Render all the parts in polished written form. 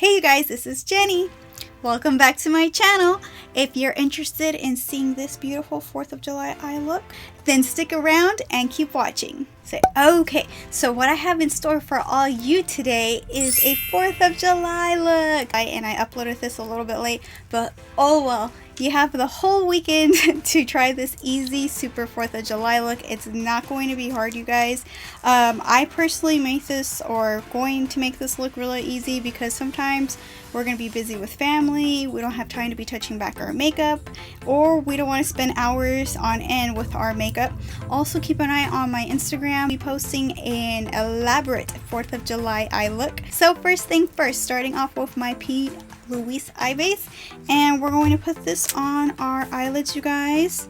Hey you guys, this is Jenny. Welcome back to my channel. If you're interested in seeing this beautiful 4th of July eye look, then stick around and keep watching. So what I have in store for all you today is a 4th of July look. And I uploaded this a little bit late, but oh well. You have the whole weekend to try this easy super 4th of July look. It's not going to be hard, you guys. I personally make this, or going to make this look really easy, because sometimes we're going to be busy with family, we don't have time to be touching back our makeup, or we don't want to spend hours on end with our makeup. Also keep an eye on my Instagram. I'll be posting an elaborate 4th of July eye look. So first thing first, starting off with my loosee eye base, and we're going to put this on our eyelids, you guys.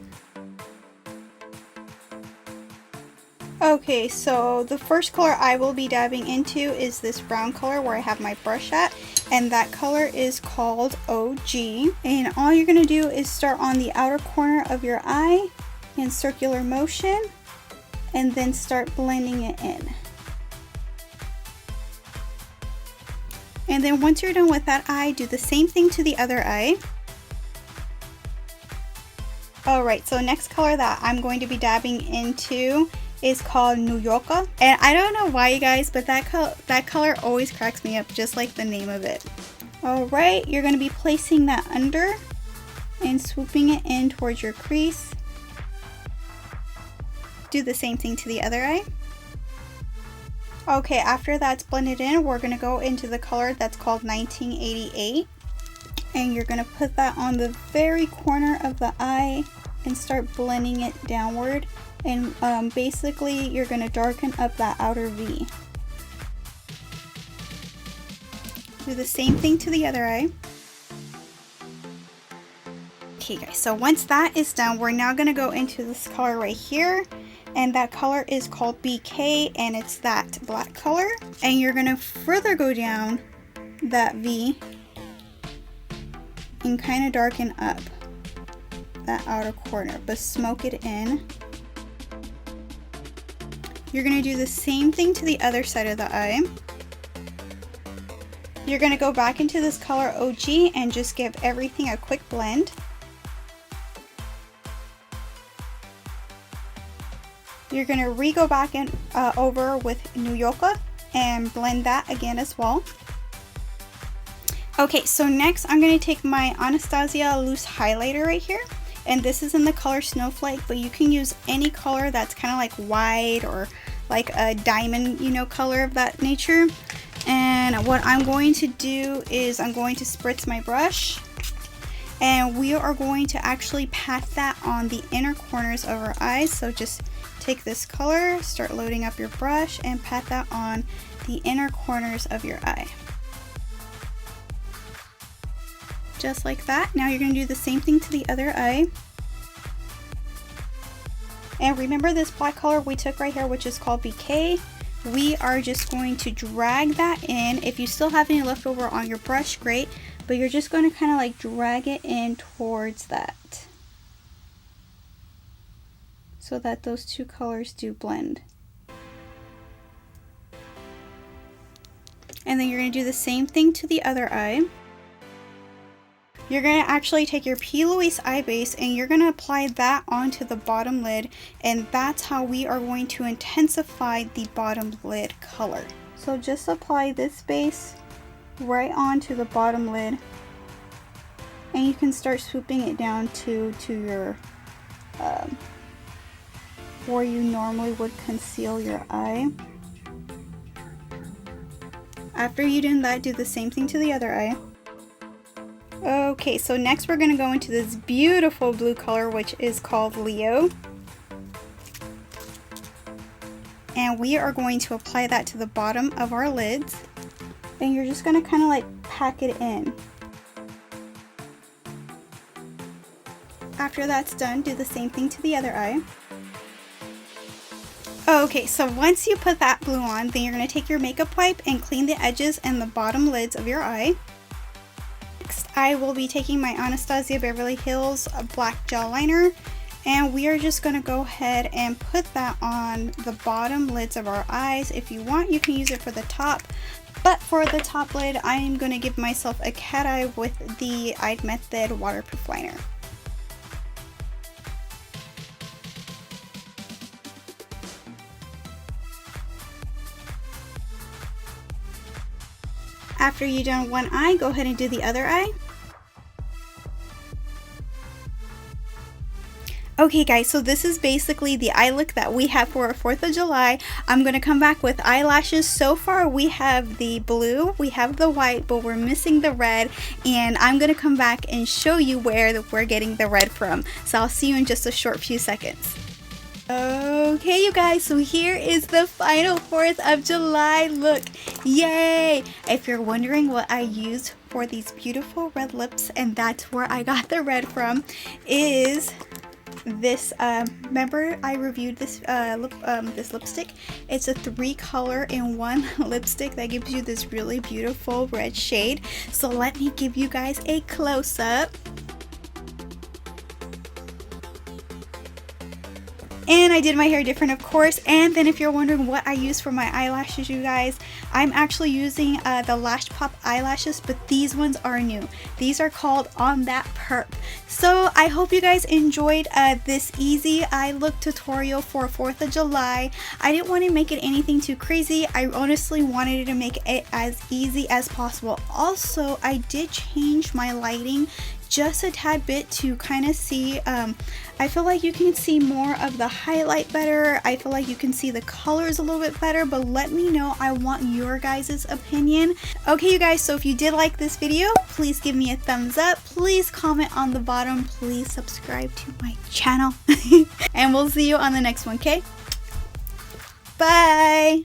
Okay, so the first color I will be dabbing into is this brown color where I have my brush at, and that color is called OG. And all you're going to do is start on the outer corner of your eye in circular motion, and then start blending it in. And then once you're done with that eye, do the same thing to the other eye. Alright, so next color that I'm going to be dabbing into is called New Yorker. And I don't know why, you guys, but that color always cracks me up, just like the name of it. Alright, you're going to be placing that under and swooping it in towards your crease. Do the same thing to the other eye. Okay, after that's blended in, we're going to go into the color that's called 1988. And you're going to put that on the very corner of the eye and start blending it downward. And basically, you're going to darken up that outer V. Do the same thing to the other eye. Okay guys, so once that is done, we're now going to go into this color right here. And that color is called BK, and it's that black color. And you're going to further go down that V and kind of darken up that outer corner, but smoke it in. You're going to do the same thing to the other side of the eye. You're going to go back into this color OG and just give everything a quick blend. You're going to re-go back in over with New Yorker and blend that again as well. Okay, so next I'm going to take my Anastasia loose highlighter right here. And this is in the color Snowflake, but you can use any color that's kind of like white or like a diamond, you know, color of that nature. And what I'm going to do is I'm going to spritz my brush. And we are going to actually pat that on the inner corners of our eyes. So just take this color, start loading up your brush, and pat that on the inner corners of your eye. Just like that. Now you're going to do the same thing to the other eye. And remember this black color we took right here, which is called BK. We are just going to drag that in. If you still have any left over on your brush, great. But you're just going to kind of like drag it in towards that, so that those two colors do blend. And then you're going to do the same thing to the other eye. You're going to actually take your P. Louise eye base and you're going to apply that onto the bottom lid, and that's how we are going to intensify the bottom lid color. So just apply this base right onto the bottom lid, and you can start swooping it down to your where you normally would conceal your eye. After you've done that, do the same thing to the other eye. Okay, so next we're going to go into this beautiful blue color, which is called Leo. And we are going to apply that to the bottom of our lids. And you're just going to kind of like pack it in. After that's done, do the same thing to the other eye. Okay, so once you put that blue on, then you're going to take your makeup wipe and clean the edges and the bottom lids of your eye. Next, I will be taking my Anastasia Beverly Hills black gel liner, And we are just going to go ahead and put that on the bottom lids of our eyes. If you want, you can use it for the top. But for the top lid, I am going to give myself a cat eye with the imethod waterproof liner. After you've done one eye, go ahead and do the other eye. Okay guys, so this is basically the eye look that we have for our 4th of July. I'm going to come back with eyelashes. So far we have the blue, we have the white, but we're missing the red. And I'm going to come back and show you where we're getting the red from. So I'll see you in just a short few seconds. Okay you guys, so here is the final 4th of July look. Yay! If you're wondering what I used for these beautiful red lips, and that's where I got the red from, is this remember I reviewed this this lipstick. It's a 3-color-in-1 lipstick that gives you this really beautiful red shade. So let me give you guys a close-up. And I did my hair different, of course. And then if you're wondering what I use for my eyelashes, you guys, I'm actually using the Lash Pop eyelashes, but these ones are new. These are called On That Perp. So I hope you guys enjoyed this easy eye look tutorial for 4th of July. I didn't want to make it anything too crazy. I honestly wanted to make it as easy as possible. Also, I did change my lighting just a tad bit to kind of see, I feel like you can see more of the highlight better. I feel like you can see the colors a little bit better, but let me know. I want your guys' opinion. Okay, you guys, so if you did like this video, please give me a thumbs up. Please comment on the bottom. Please subscribe to my channel. And we'll see you on the next one, okay? Bye!